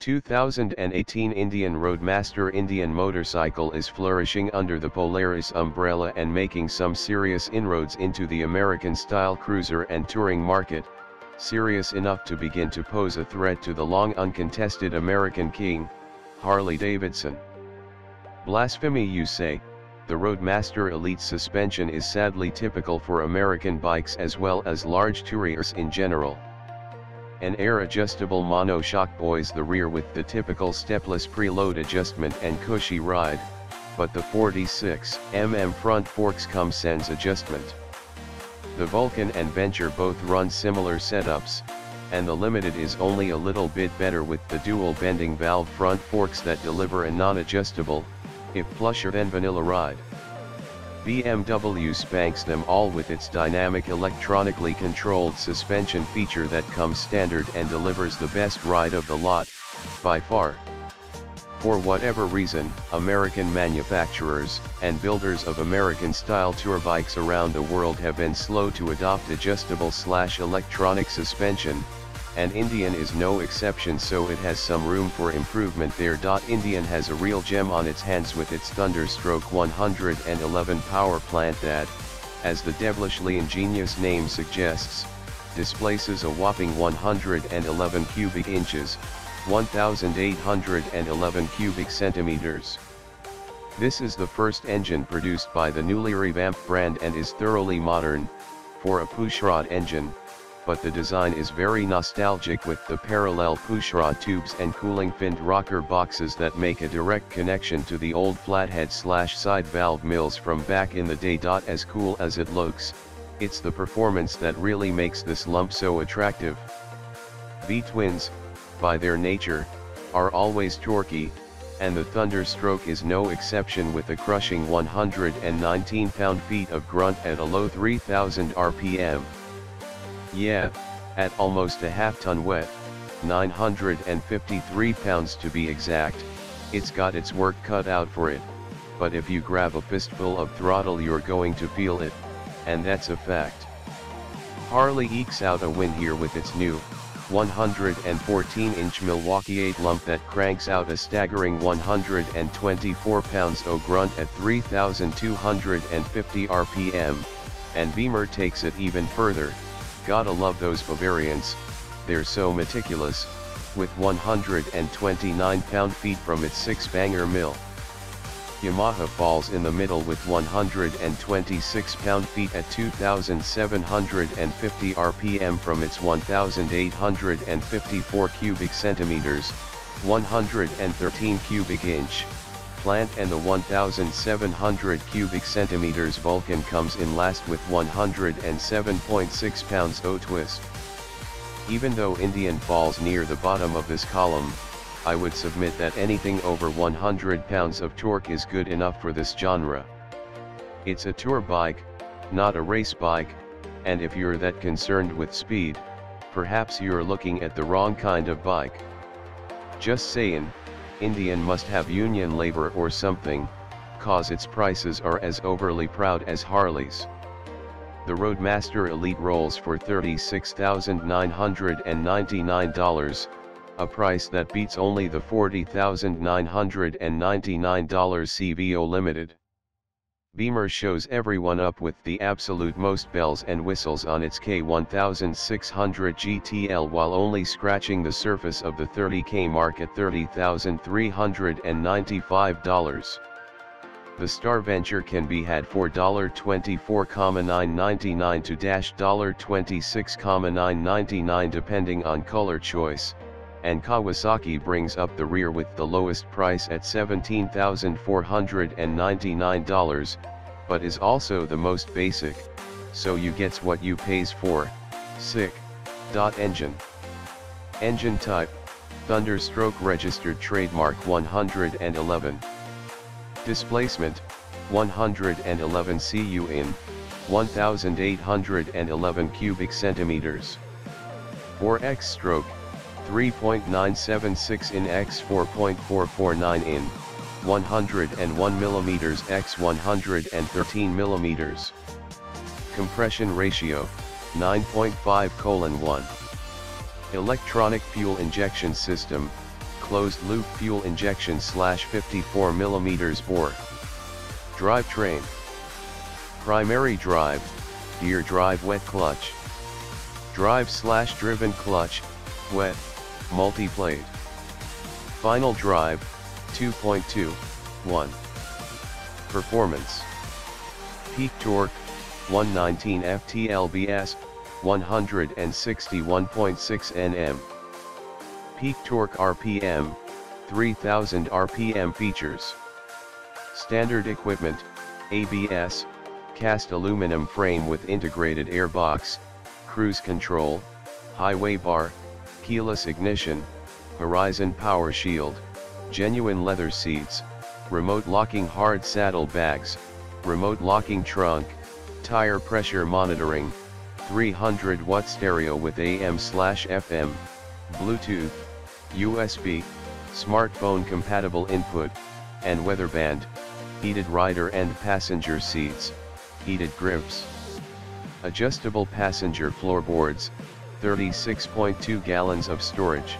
2018 Indian Roadmaster Indian motorcycle is flourishing under the Polaris umbrella and making some serious inroads into the American-style cruiser and touring market, serious enough to begin to pose a threat to the long uncontested American king, Harley-Davidson. Blasphemy, you say? The Roadmaster Elite suspension is sadly typical for American bikes as well as large touringers in general. An air-adjustable monoshock buoys the rear with the typical stepless preload adjustment and cushy ride, but the 46mm front forks come sans adjustment. The Vulcan and Venture both run similar setups, and the Limited is only a little bit better with the dual bending valve front forks that deliver a non-adjustable, if plusher than vanilla ride. BMW spanks them all with its dynamic electronically controlled suspension feature that comes standard and delivers the best ride of the lot, by far. For whatever reason, American manufacturers and builders of American-style tour bikes around the world have been slow to adopt adjustable/electronic suspension, and Indian is no exception, so it has some room for improvement there. Indian has a real gem on its hands with its Thunderstroke 111 power plant that, as the devilishly ingenious name suggests, displaces a whopping 111 cubic inches, 1,811 cubic centimeters. This is the first engine produced by the newly revamped brand and is thoroughly modern, for a pushrod engine, but the design is very nostalgic with the parallel pushrod tubes and cooling finned rocker boxes that make a direct connection to the old flathead/side valve mills from back in the day. As cool as it looks, it's the performance that really makes this lump so attractive. V-twins, by their nature, are always torquey, and the Thunderstroke is no exception with a crushing 119 pound-feet of grunt at a low 3,000 RPM. Yeah, at almost a half-ton wet, 953 pounds to be exact, it's got its work cut out for it, but if you grab a fistful of throttle you're going to feel it, and that's a fact. Harley ekes out a win here with its new, 114-inch Milwaukee 8 lump that cranks out a staggering 124 pounds of grunt at 3,250 RPM, and Beamer takes it even further. Gotta love those Bavarians, they're so meticulous, with 129 pound-feet from its 6-banger mill. Yamaha falls in the middle with 126 pound-feet at 2,750 RPM from its 1,854 cubic centimeters, 113 cubic inch, plant, and the 1,700 cubic centimeters Vulcan comes in last with 107.6 pounds twist. Even though Indian falls near the bottom of this column, I would submit that anything over 100 pounds of torque is good enough for this genre. It's a tour bike, not a race bike, and if you're that concerned with speed, perhaps you're looking at the wrong kind of bike. Just saying, Indian must have union labor or something, cause its prices are as overly proud as Harley's. The Roadmaster Elite rolls for $36,999, a price that beats only the $40,999 CVO Limited. Beamer shows everyone up with the absolute most bells and whistles on its K1600 GTL while only scratching the surface of the $30K mark at $30,395. The Star Venture can be had for $24,999 to $26,999 depending on color choice, and Kawasaki brings up the rear with the lowest price at $17,499, but is also the most basic, so you gets what you pays for. Sick. Engine. Engine type, Thunderstroke registered trademark 111. Displacement, 111 cu in, 1,811 cubic centimeters. 4x stroke, 3.976 in x 4.449 in, 101 mm x 113 mm. Compression ratio, 9.5:1. Electronic fuel injection system, closed-loop fuel injection / 54mm bore. Drivetrain. Primary drive, gear drive wet clutch. Drive/driven clutch, wet, multi-plate. Final drive, 2.2, 1. Performance. Peak torque, 119 ft-lbs, 161.6 Nm. Peak torque RPM, 3000 RPM. Features. Standard equipment, ABS, cast aluminum frame with integrated airbox, cruise control, highway bar, keyless ignition, horizon power shield, genuine leather seats, remote locking hard saddle bags, remote locking trunk, tire pressure monitoring, 300 watt stereo with AM/FM, Bluetooth, USB, smartphone compatible input, and weather band, heated rider and passenger seats, heated grips. Adjustable passenger floorboards, 36.2 gallons of storage.